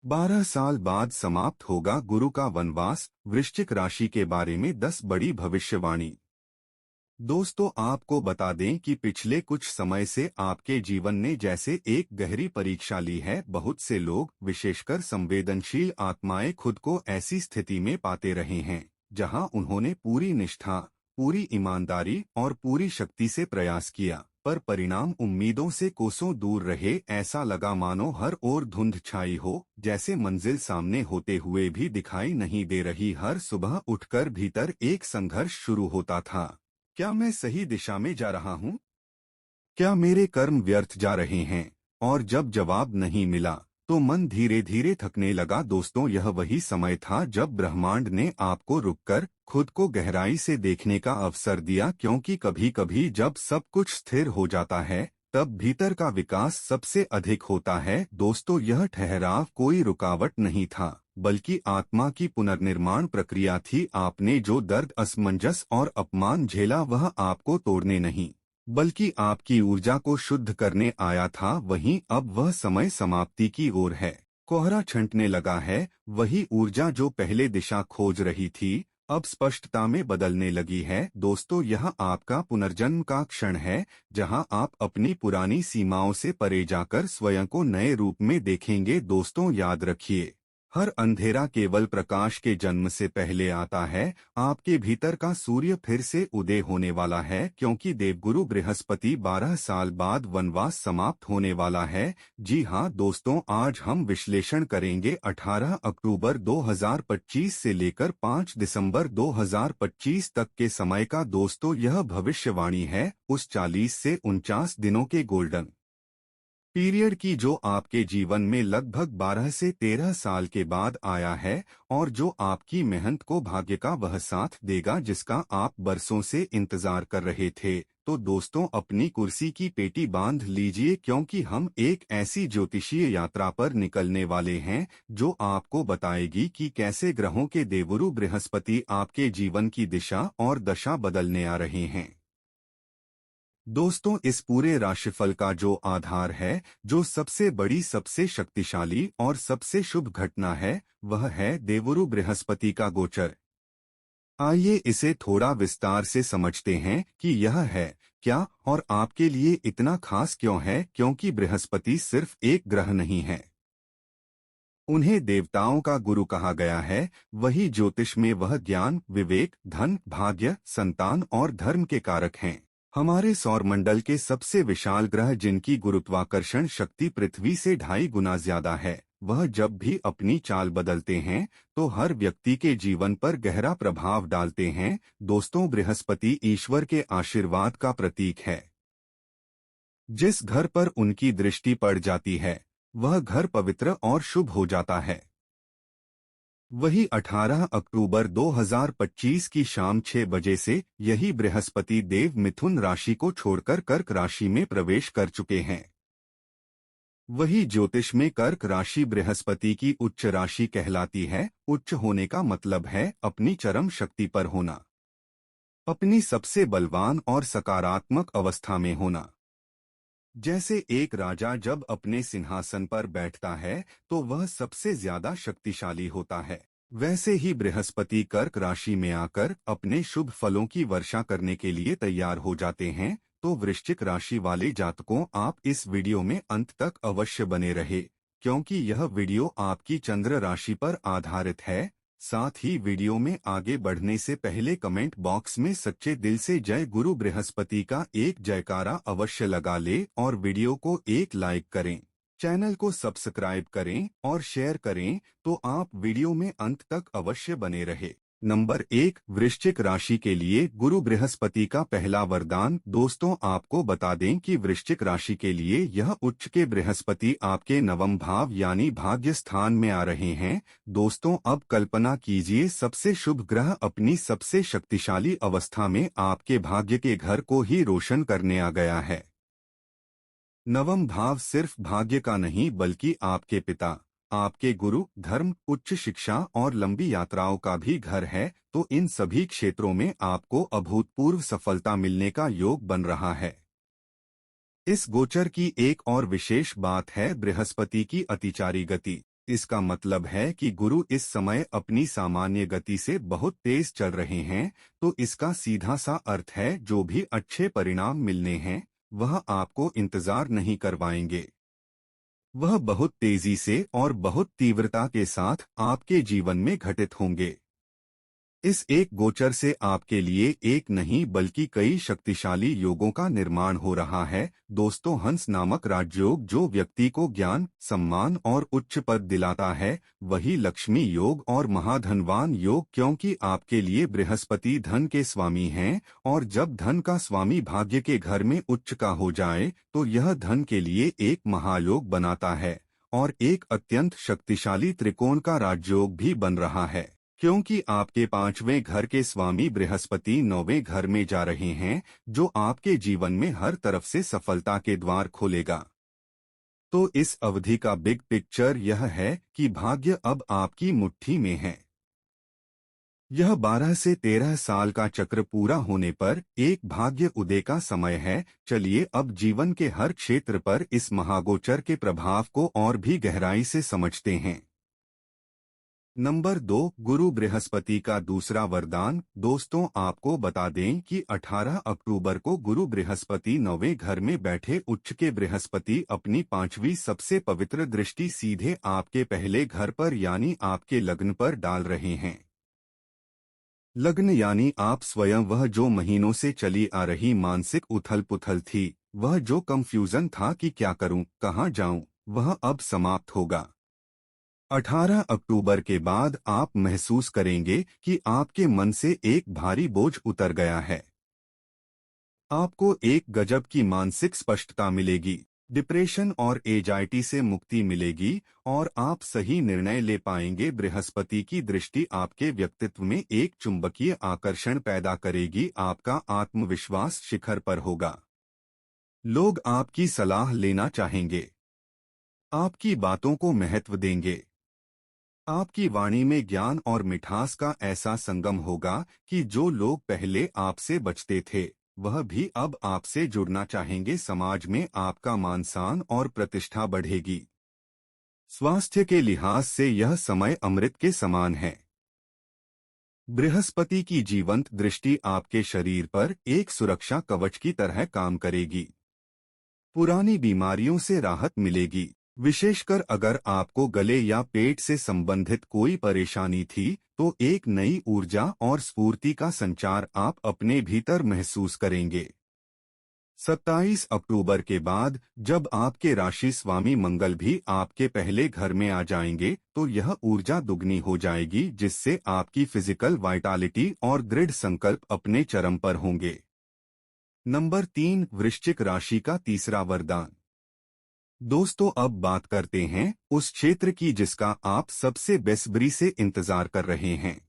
12 साल बाद समाप्त होगा गुरु का वनवास। वृश्चिक राशि के बारे में 10 बड़ी भविष्यवाणी। दोस्तों, आपको बता दें कि पिछले कुछ समय से आपके जीवन ने जैसे एक गहरी परीक्षा ली है। बहुत से लोग, विशेषकर संवेदनशील आत्माएं, खुद को ऐसी स्थिति में पाते रहे हैं जहां उन्होंने पूरी निष्ठा, पूरी ईमानदारी और पूरी शक्ति से प्रयास किया, पर परिणाम उम्मीदों से कोसों दूर रहे। ऐसा लगा मानो हर ओर धुंध छाई हो, जैसे मंजिल सामने होते हुए भी दिखाई नहीं दे रही। हर सुबह उठकर भीतर एक संघर्ष शुरू होता था। क्या मैं सही दिशा में जा रहा हूँ? क्या मेरे कर्म व्यर्थ जा रहे हैं? और जब जवाब नहीं मिला तो मन धीरे धीरे थकने लगा। दोस्तों, यह वही समय था जब ब्रह्मांड ने आपको रुककर खुद को गहराई से देखने का अवसर दिया, क्योंकि कभी कभी जब सब कुछ स्थिर हो जाता है तब भीतर का विकास सबसे अधिक होता है। दोस्तों, यह ठहराव कोई रुकावट नहीं था, बल्कि आत्मा की पुनर्निर्माण प्रक्रिया थी। आपने जो दर्द, असमंजस और अपमान झेला, वह आपको तोड़ने नहीं बल्कि आपकी ऊर्जा को शुद्ध करने आया था। वहीं अब वह समय समाप्ति की ओर है। कोहरा छंटने लगा है। वही ऊर्जा जो पहले दिशा खोज रही थी, अब स्पष्टता में बदलने लगी है। दोस्तों, यह आपका पुनर्जन्म का क्षण है, जहां आप अपनी पुरानी सीमाओं से परे जाकर स्वयं को नए रूप में देखेंगे। दोस्तों, याद रखिए, हर अंधेरा केवल प्रकाश के जन्म से पहले आता है। आपके भीतर का सूर्य फिर से उदय होने वाला है, क्योंकि देवगुरु बृहस्पति 12 साल बाद वनवास समाप्त होने वाला है। जी हाँ दोस्तों, आज हम विश्लेषण करेंगे 18 अक्टूबर 2025 से लेकर 5 दिसंबर 2025 तक के समय का। दोस्तों, यह भविष्यवाणी है उस 40 से 49 दिनों के गोल्डन पीरियड की, जो आपके जीवन में लगभग 12 से 13 साल के बाद आया है, और जो आपकी मेहनत को भाग्य का वह साथ देगा जिसका आप बरसों से इंतजार कर रहे थे। तो दोस्तों, अपनी कुर्सी की पेटी बांध लीजिए, क्योंकि हम एक ऐसी ज्योतिषीय यात्रा पर निकलने वाले हैं जो आपको बताएगी कि कैसे ग्रहों के देवगुरु बृहस्पति आपके जीवन की दिशा और दशा बदलने आ रहे हैं। दोस्तों, इस पूरे राशिफल का जो आधार है, जो सबसे बड़ी, सबसे शक्तिशाली और सबसे शुभ घटना है, वह है देवगुरु बृहस्पति का गोचर। आइए इसे थोड़ा विस्तार से समझते हैं कि यह है क्या और आपके लिए इतना खास क्यों है। क्योंकि बृहस्पति सिर्फ एक ग्रह नहीं है, उन्हें देवताओं का गुरु कहा गया है। वही ज्योतिष में वह ज्ञान, विवेक, धन, भाग्य, संतान और धर्म के कारक हैं। हमारे सौरमंडल के सबसे विशाल ग्रह, जिनकी गुरुत्वाकर्षण शक्ति पृथ्वी से 2.5 गुना ज्यादा है, वह जब भी अपनी चाल बदलते हैं तो हर व्यक्ति के जीवन पर गहरा प्रभाव डालते हैं। दोस्तों, बृहस्पति ईश्वर के आशीर्वाद का प्रतीक है। जिस घर पर उनकी दृष्टि पड़ जाती है, वह घर पवित्र और शुभ हो जाता है। वही 18 अक्टूबर 2025 की शाम 6 बजे से यही बृहस्पति देव मिथुन राशि को छोड़कर कर्क राशि में प्रवेश कर चुके हैं। वही ज्योतिष में कर्क राशि बृहस्पति की उच्च राशि कहलाती है। उच्च होने का मतलब है अपनी चरम शक्ति पर होना, अपनी सबसे बलवान और सकारात्मक अवस्था में होना। जैसे एक राजा जब अपने सिंहासन पर बैठता है तो वह सबसे ज्यादा शक्तिशाली होता है, वैसे ही बृहस्पति कर्क राशि में आकर अपने शुभ फलों की वर्षा करने के लिए तैयार हो जाते हैं। तो वृश्चिक राशि वाले जातकों, आप इस वीडियो में अंत तक अवश्य बने रहे, क्योंकि यह वीडियो आपकी चंद्र राशि पर आधारित है। साथ ही वीडियो में आगे बढ़ने से पहले कमेंट बॉक्स में सच्चे दिल से जय गुरु बृहस्पति का एक जयकारा अवश्य लगा ले और वीडियो को एक लाइक करें, चैनल को सब्सक्राइब करें और शेयर करें, तो आप वीडियो में अंत तक अवश्य बने रहे। नंबर 1, वृश्चिक राशि के लिए गुरु बृहस्पति का पहला वरदान। दोस्तों, आपको बता दें कि वृश्चिक राशि के लिए यह उच्च के बृहस्पति आपके नवम भाव यानी भाग्य स्थान में आ रहे हैं। दोस्तों, अब कल्पना कीजिए, सबसे शुभ ग्रह अपनी सबसे शक्तिशाली अवस्था में आपके भाग्य के घर को ही रोशन करने आ गया है। नवम भाव सिर्फ भाग्य का नहीं, बल्कि आपके पिता, आपके गुरु, धर्म, उच्च शिक्षा और लंबी यात्राओं का भी घर है। तो इन सभी क्षेत्रों में आपको अभूतपूर्व सफलता मिलने का योग बन रहा है। इस गोचर की एक और विशेष बात है बृहस्पति की अतिचारी गति। इसका मतलब है कि गुरु इस समय अपनी सामान्य गति से बहुत तेज चल रहे हैं, तो इसका सीधा सा अर्थ है जो भी अच्छे परिणाम मिलने हैं वह आपको इंतजार नहीं करवाएंगे। वह बहुत तेजी से और बहुत तीव्रता के साथ आपके जीवन में घटित होंगे। इस एक गोचर से आपके लिए एक नहीं बल्कि कई शक्तिशाली योगों का निर्माण हो रहा है। दोस्तों, हंस नामक राजयोग जो व्यक्ति को ज्ञान, सम्मान और उच्च पद दिलाता है, वही लक्ष्मी योग और महाधनवान योग, क्योंकि आपके लिए बृहस्पति धन के स्वामी हैं, और जब धन का स्वामी भाग्य के घर में उच्च का हो जाए तो यह धन के लिए एक महायोग बनाता है और एक अत्यंत शक्तिशाली त्रिकोण का राजयोग भी बन रहा है, क्योंकि आपके पांचवें घर के स्वामी बृहस्पति नौवें घर में जा रहे हैं, जो आपके जीवन में हर तरफ से सफलता के द्वार खोलेगा। तो इस अवधि का बिग पिक्चर यह है कि भाग्य अब आपकी मुट्ठी में है। यह 12 से 13 साल का चक्र पूरा होने पर एक भाग्य उदय का समय है। चलिए अब जीवन के हर क्षेत्र पर इस महागोचर के प्रभाव को और भी गहराई से समझते हैं। नंबर 2, गुरु बृहस्पति का दूसरा वरदान। दोस्तों, आपको बता दें कि 18 अक्टूबर को गुरु बृहस्पति नौवें घर में बैठे उच्च के बृहस्पति अपनी पांचवी सबसे पवित्र दृष्टि सीधे आपके पहले घर पर यानी आपके लग्न पर डाल रहे हैं। लग्न यानी आप स्वयं, वह जो महीनों से चली आ रही मानसिक उथल पुथल थी, वह जो कंफ्यूजन था कि क्या करूं, कहां जाऊं, वह अब समाप्त होगा। 18 अक्टूबर के बाद आप महसूस करेंगे कि आपके मन से एक भारी बोझ उतर गया है। आपको एक गजब की मानसिक स्पष्टता मिलेगी, डिप्रेशन और एजाइटी से मुक्ति मिलेगी और आप सही निर्णय ले पाएंगे। बृहस्पति की दृष्टि आपके व्यक्तित्व में एक चुंबकीय आकर्षण पैदा करेगी, आपका आत्मविश्वास शिखर पर होगा। लोग आपकी सलाह लेना चाहेंगे, आपकी बातों को महत्व देंगे। आपकी वाणी में ज्ञान और मिठास का ऐसा संगम होगा कि जो लोग पहले आपसे बचते थे, वह भी अब आपसे जुड़ना चाहेंगे। समाज में आपका मान सम्मान और प्रतिष्ठा बढ़ेगी। स्वास्थ्य के लिहाज से यह समय अमृत के समान है। बृहस्पति की जीवंत दृष्टि आपके शरीर पर एक सुरक्षा कवच की तरह काम करेगी। पुरानी बीमारियों से राहत मिलेगी, विशेषकर अगर आपको गले या पेट से संबंधित कोई परेशानी थी, तो एक नई ऊर्जा और स्फूर्ति का संचार आप अपने भीतर महसूस करेंगे। 27 अक्टूबर के बाद जब आपके राशि स्वामी मंगल भी आपके पहले घर में आ जाएंगे, तो यह ऊर्जा दुगनी हो जाएगी, जिससे आपकी फिजिकल वाइटालिटी और दृढ़ संकल्प अपने चरम पर होंगे। नंबर 3, वृश्चिक राशि का तीसरा वरदान। दोस्तों, अब बात करते हैं उस क्षेत्र की जिसका आप सबसे बेसब्री से इंतजार कर रहे हैं।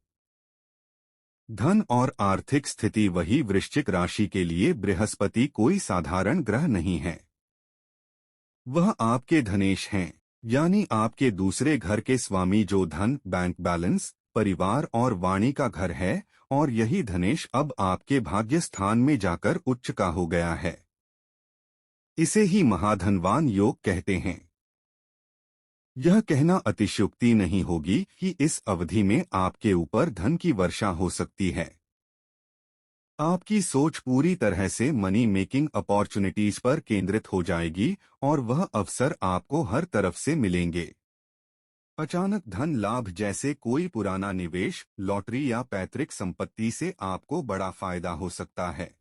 धन और आर्थिक स्थिति। वही वृश्चिक राशि के लिए बृहस्पति कोई साधारण ग्रह नहीं है। वह आपके धनेश हैं, यानी आपके दूसरे घर के स्वामी, जो धन, बैंक बैलेंस, परिवार और वाणी का घर है, और यही धनेश अब आपके भाग्य स्थान में जाकर उच्च का हो गया है। इसे ही महाधनवान योग कहते हैं। यह कहना अतिशयोक्ति नहीं होगी कि इस अवधि में आपके ऊपर धन की वर्षा हो सकती है। आपकी सोच पूरी तरह से मनी मेकिंग अपॉर्चुनिटीज पर केंद्रित हो जाएगी और वह अवसर आपको हर तरफ से मिलेंगे। अचानक धन लाभ, जैसे कोई पुराना निवेश, लॉटरी या पैतृक संपत्ति से आपको बड़ा फायदा हो सकता है।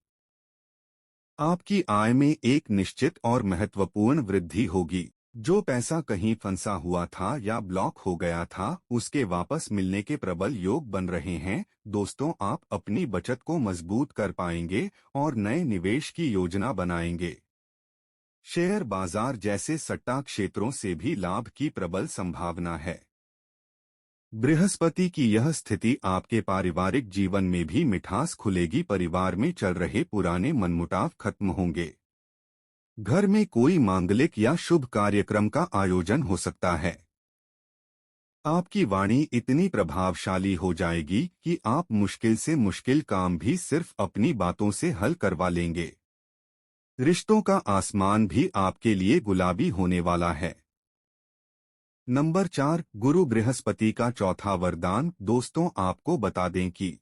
आपकी आय में एक निश्चित और महत्वपूर्ण वृद्धि होगी। जो पैसा कहीं फंसा हुआ था या ब्लॉक हो गया था, उसके वापस मिलने के प्रबल योग बन रहे हैं। दोस्तों, आप अपनी बचत को मजबूत कर पाएंगे और नए निवेश की योजना बनाएंगे। शेयर बाजार जैसे सट्टा क्षेत्रों से भी लाभ की प्रबल संभावना है। बृहस्पति की यह स्थिति आपके पारिवारिक जीवन में भी मिठास खुलेगी। परिवार में चल रहे पुराने मनमुटाव खत्म होंगे। घर में कोई मांगलिक या शुभ कार्यक्रम का आयोजन हो सकता है। आपकी वाणी इतनी प्रभावशाली हो जाएगी कि आप मुश्किल से मुश्किल काम भी सिर्फ अपनी बातों से हल करवा लेंगे। रिश्तों का आसमान भी आपके लिए गुलाबी होने वाला है। नंबर 4, गुरु बृहस्पति का चौथा वरदान। दोस्तों, आपको बता दें कि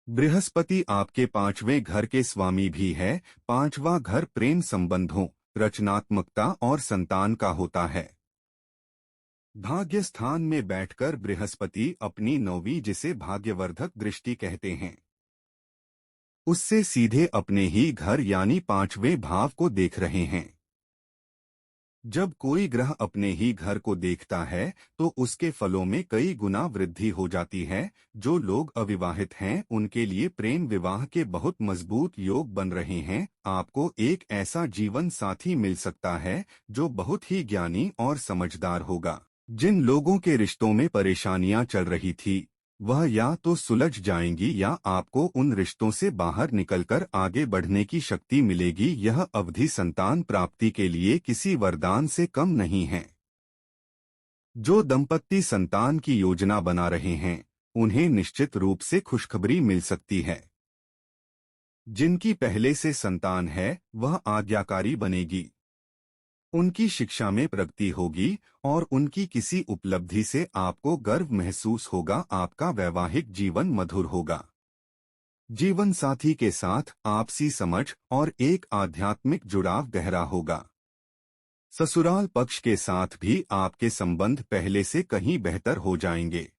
बृहस्पति आपके 5वें घर के स्वामी भी है। 5वां घर प्रेम संबंधों, रचनात्मकता और संतान का होता है। भाग्य स्थान में बैठकर बृहस्पति अपनी 9वीं, जिसे भाग्यवर्धक दृष्टि कहते हैं, उससे सीधे अपने ही घर यानी 5वें भाव को देख रहे हैं। जब कोई ग्रह अपने ही घर को देखता है तो उसके फलों में कई गुना वृद्धि हो जाती है। जो लोग अविवाहित हैं उनके लिए प्रेम विवाह के बहुत मजबूत योग बन रहे हैं। आपको एक ऐसा जीवन साथी मिल सकता है जो बहुत ही ज्ञानी और समझदार होगा। जिन लोगों के रिश्तों में परेशानियां चल रही थी वह या तो सुलझ जाएंगी या आपको उन रिश्तों से बाहर निकलकर आगे बढ़ने की शक्ति मिलेगी। यह अवधि संतान प्राप्ति के लिए किसी वरदान से कम नहीं है। जो दंपत्ति संतान की योजना बना रहे हैं उन्हें निश्चित रूप से खुशखबरी मिल सकती है। जिनकी पहले से संतान है वह आज्ञाकारी बनेगी। उनकी शिक्षा में प्रगति होगी और उनकी किसी उपलब्धि से आपको गर्व महसूस होगा। आपका वैवाहिक जीवन मधुर होगा। जीवन साथी के साथ आपसी समझ और एक आध्यात्मिक जुड़ाव गहरा होगा। ससुराल पक्ष के साथ भी आपके संबंध पहले से कहीं बेहतर हो जाएंगे।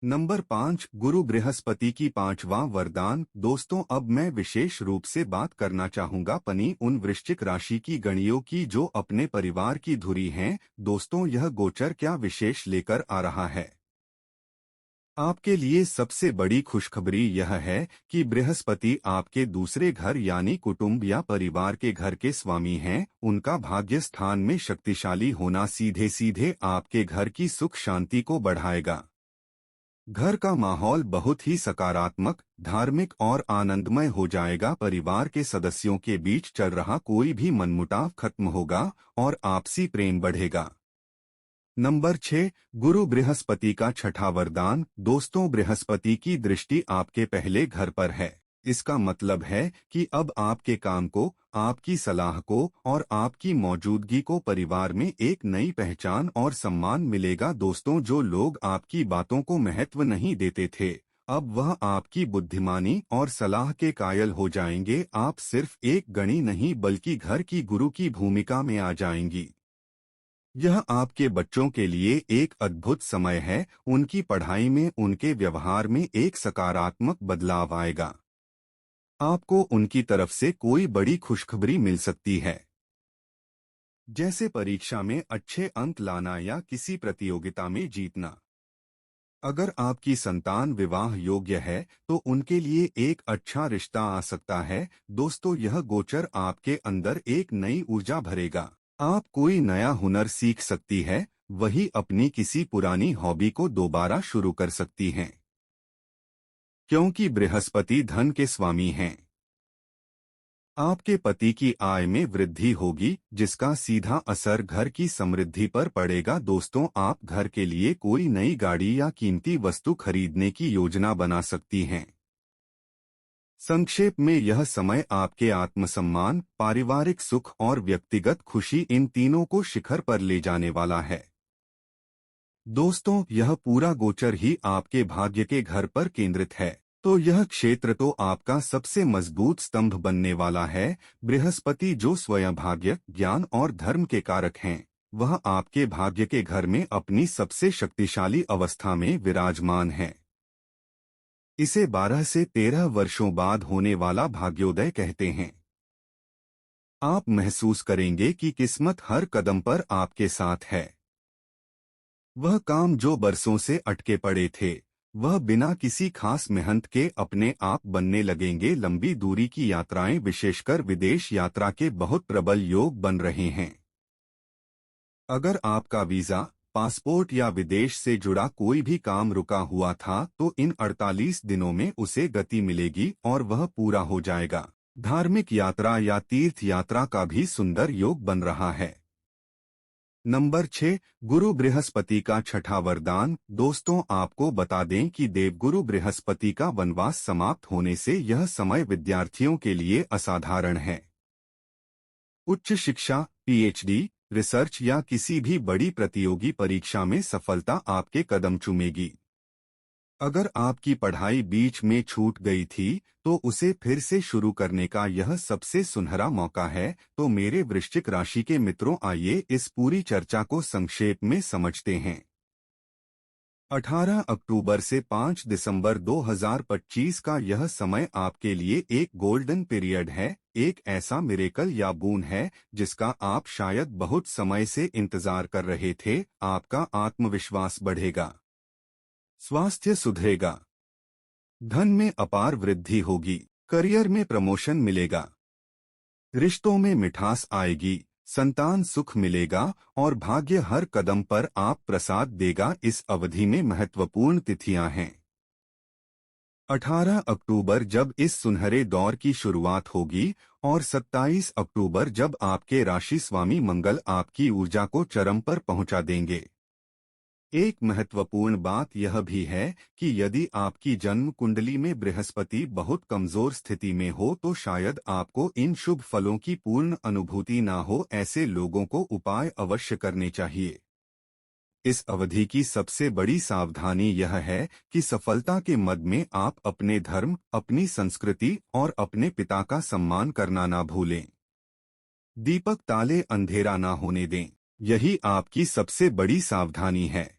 नंबर 5, गुरु बृहस्पति की 5वां वरदान। दोस्तों, अब मैं विशेष रूप से बात करना चाहूंगा उन वृश्चिक राशि की गणियों की जो अपने परिवार की धुरी हैं। दोस्तों, यह गोचर क्या विशेष लेकर आ रहा है? आपके लिए सबसे बड़ी खुशखबरी यह है कि बृहस्पति आपके दूसरे घर यानी कुटुंब या परिवार के घर के स्वामी हैं। उनका भाग्य स्थान में शक्तिशाली होना सीधे सीधे आपके घर की सुख शांति को बढ़ाएगा। घर का माहौल बहुत ही सकारात्मक, धार्मिक और आनंदमय हो जाएगा। परिवार के सदस्यों के बीच चल रहा कोई भी मनमुटाव खत्म होगा और आपसी प्रेम बढ़ेगा। नंबर 6, गुरु बृहस्पति का छठा वरदान। दोस्तों, बृहस्पति की दृष्टि आपके पहले घर पर है। इसका मतलब है कि अब आपके काम को, आपकी सलाह को और आपकी मौजूदगी को परिवार में एक नई पहचान और सम्मान मिलेगा। दोस्तों, जो लोग आपकी बातों को महत्व नहीं देते थे अब वह आपकी बुद्धिमानी और सलाह के कायल हो जाएंगे। आप सिर्फ एक गणी नहीं बल्कि घर की गुरु की भूमिका में आ जाएंगी। यह आपके बच्चों के लिए एक अद्भुत समय है। उनकी पढ़ाई में, उनके व्यवहार में एक सकारात्मक बदलाव आएगा। आपको उनकी तरफ से कोई बड़ी खुशखबरी मिल सकती है, जैसे परीक्षा में अच्छे अंक लाना या किसी प्रतियोगिता में जीतना। अगर आपकी संतान विवाह योग्य है तो उनके लिए एक अच्छा रिश्ता आ सकता है। दोस्तों, यह गोचर आपके अंदर एक नई ऊर्जा भरेगा। आप कोई नया हुनर सीख सकती है, वही अपनी किसी पुरानी हॉबी को दोबारा शुरू कर सकती हैं, क्योंकि बृहस्पति धन के स्वामी हैं। आपके पति की आय में वृद्धि होगी जिसका सीधा असर घर की समृद्धि पर पड़ेगा। दोस्तों, आप घर के लिए कोई नई गाड़ी या कीमती वस्तु खरीदने की योजना बना सकती हैं। संक्षेप में, यह समय आपके आत्मसम्मान, पारिवारिक सुख और व्यक्तिगत खुशी, इन तीनों को शिखर पर ले जाने वाला है। दोस्तों, यह पूरा गोचर ही आपके भाग्य के घर पर केंद्रित है, तो यह क्षेत्र तो आपका सबसे मजबूत स्तंभ बनने वाला है। बृहस्पति जो स्वयं भाग्य, ज्ञान और धर्म के कारक हैं, वह आपके भाग्य के घर में अपनी सबसे शक्तिशाली अवस्था में विराजमान है। इसे 12 से 13 वर्षों बाद होने वाला भाग्योदय कहते हैं। आप महसूस करेंगे कि किस्मत हर कदम पर आपके साथ है। वह काम जो बरसों से अटके पड़े थे वह बिना किसी खास मेहनत के अपने आप बनने लगेंगे। लंबी दूरी की यात्राएं, विशेषकर विदेश यात्रा के बहुत प्रबल योग बन रहे हैं। अगर आपका वीजा, पासपोर्ट या विदेश से जुड़ा कोई भी काम रुका हुआ था तो इन 48 दिनों में उसे गति मिलेगी और वह पूरा हो जाएगा। धार्मिक यात्रा या तीर्थ यात्रा का भी सुंदर योग बन रहा है। नंबर 6, गुरु बृहस्पति का छठा वरदान। दोस्तों, आपको बता दें कि देवगुरु बृहस्पति का वनवास समाप्त होने से यह समय विद्यार्थियों के लिए असाधारण है। उच्च शिक्षा, पीएचडी, रिसर्च या किसी भी बड़ी प्रतियोगी परीक्षा में सफलता आपके कदम चूमेगी। अगर आपकी पढ़ाई बीच में छूट गई थी तो उसे फिर से शुरू करने का यह सबसे सुनहरा मौका है। तो मेरे वृश्चिक राशि के मित्रों, आइए इस पूरी चर्चा को संक्षेप में समझते हैं। 18 अक्टूबर से 5 दिसंबर 2025 का यह समय आपके लिए एक गोल्डन पीरियड है, एक ऐसा मिरेकल या बून है जिसका आप शायद बहुत समय से इंतजार कर रहे थे। आपका आत्मविश्वास बढ़ेगा, स्वास्थ्य सुधरेगा, धन में अपार वृद्धि होगी, करियर में प्रमोशन मिलेगा, रिश्तों में मिठास आएगी, संतान सुख मिलेगा और भाग्य हर कदम पर आप प्रसाद देगा। इस अवधि में महत्वपूर्ण तिथियां हैं। 18 अक्टूबर जब इस सुनहरे दौर की शुरुआत होगी और 27 अक्टूबर जब आपके राशि स्वामी मंगल आपकी ऊर्जा को चरम पर पहुंचा देंगे। एक महत्वपूर्ण बात यह भी है कि यदि आपकी जन्म कुंडली में बृहस्पति बहुत कमजोर स्थिति में हो तो शायद आपको इन शुभ फलों की पूर्ण अनुभूति ना हो। ऐसे लोगों को उपाय अवश्य करने चाहिए। इस अवधि की सबसे बड़ी सावधानी यह है कि सफलता के मद में आप अपने धर्म, अपनी संस्कृति और अपने पिता का सम्मान करना ना भूलें। दीपक ताले अंधेरा ना होने दें, यही आपकी सबसे बड़ी सावधानी है।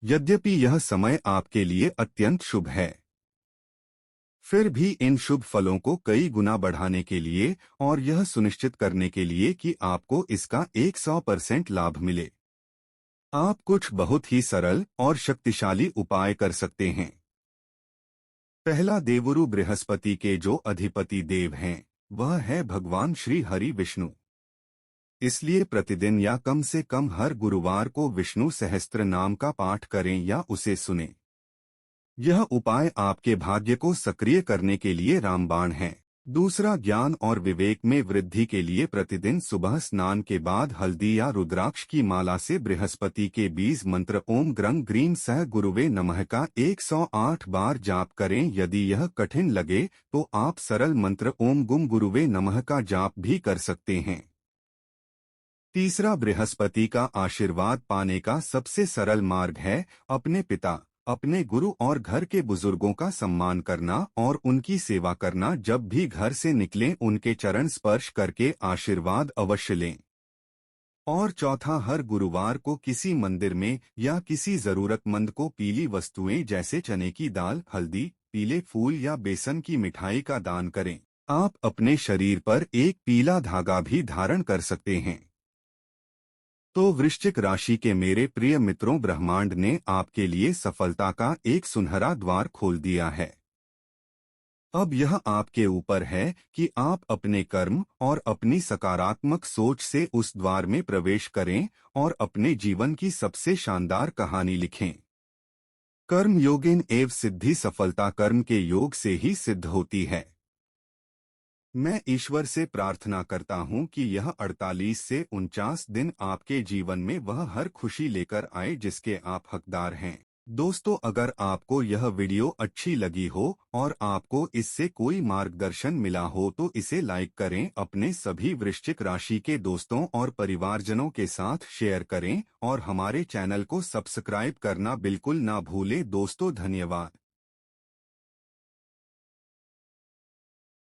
यद्यपि यह समय आपके लिए अत्यंत शुभ है, फिर भी इन शुभ फलों को कई गुना बढ़ाने के लिए और यह सुनिश्चित करने के लिए कि आपको इसका 100% लाभ मिले, आप कुछ बहुत ही सरल और शक्तिशाली उपाय कर सकते हैं। पहला, देवगुरु बृहस्पति के जो अधिपति देव हैं वह है भगवान श्री हरि विष्णु। इसलिए प्रतिदिन या कम से कम हर गुरुवार को विष्णु सहस्त्र नाम का पाठ करें या उसे सुनें। यह उपाय आपके भाग्य को सक्रिय करने के लिए रामबाण है। दूसरा, ज्ञान और विवेक में वृद्धि के लिए प्रतिदिन सुबह स्नान के बाद हल्दी या रुद्राक्ष की माला से बृहस्पति के बीज मंत्र ओम ग्रं ग्रीं सह गुरुवे नमः का 108 बार जाप करें। यदि यह कठिन लगे तो आप सरल मंत्र ओम गुम गुरुवे नमः का जाप भी कर सकते हैं। तीसरा, बृहस्पति का आशीर्वाद पाने का सबसे सरल मार्ग है अपने पिता, अपने गुरु और घर के बुजुर्गों का सम्मान करना और उनकी सेवा करना। जब भी घर से निकलें उनके चरण स्पर्श करके आशीर्वाद अवश्य लें। और चौथा, हर गुरुवार को किसी मंदिर में या किसी जरूरतमंद को पीली वस्तुएं जैसे चने की दाल, हल्दी, पीले फूल या बेसन की मिठाई का दान करें। आप अपने शरीर पर एक पीला धागा भी धारण कर सकते हैं। तो वृश्चिक राशि के मेरे प्रिय मित्रों, ब्रह्मांड ने आपके लिए सफलता का एक सुनहरा द्वार खोल दिया है। अब यह आपके ऊपर है कि आप अपने कर्म और अपनी सकारात्मक सोच से उस द्वार में प्रवेश करें और अपने जीवन की सबसे शानदार कहानी लिखें। कर्म योगेन एव सिद्धि, सफलता कर्म के योग से ही सिद्ध होती है। मैं ईश्वर से प्रार्थना करता हूं कि यह 48 से 49 दिन आपके जीवन में वह हर खुशी लेकर आए जिसके आप हकदार हैं। दोस्तों, अगर आपको यह वीडियो अच्छी लगी हो और आपको इससे कोई मार्गदर्शन मिला हो तो इसे लाइक करें, अपने सभी वृश्चिक राशि के दोस्तों और परिवारजनों के साथ शेयर करें और हमारे चैनल को सब्सक्राइब करना बिल्कुल ना भूलें। दोस्तों, धन्यवाद।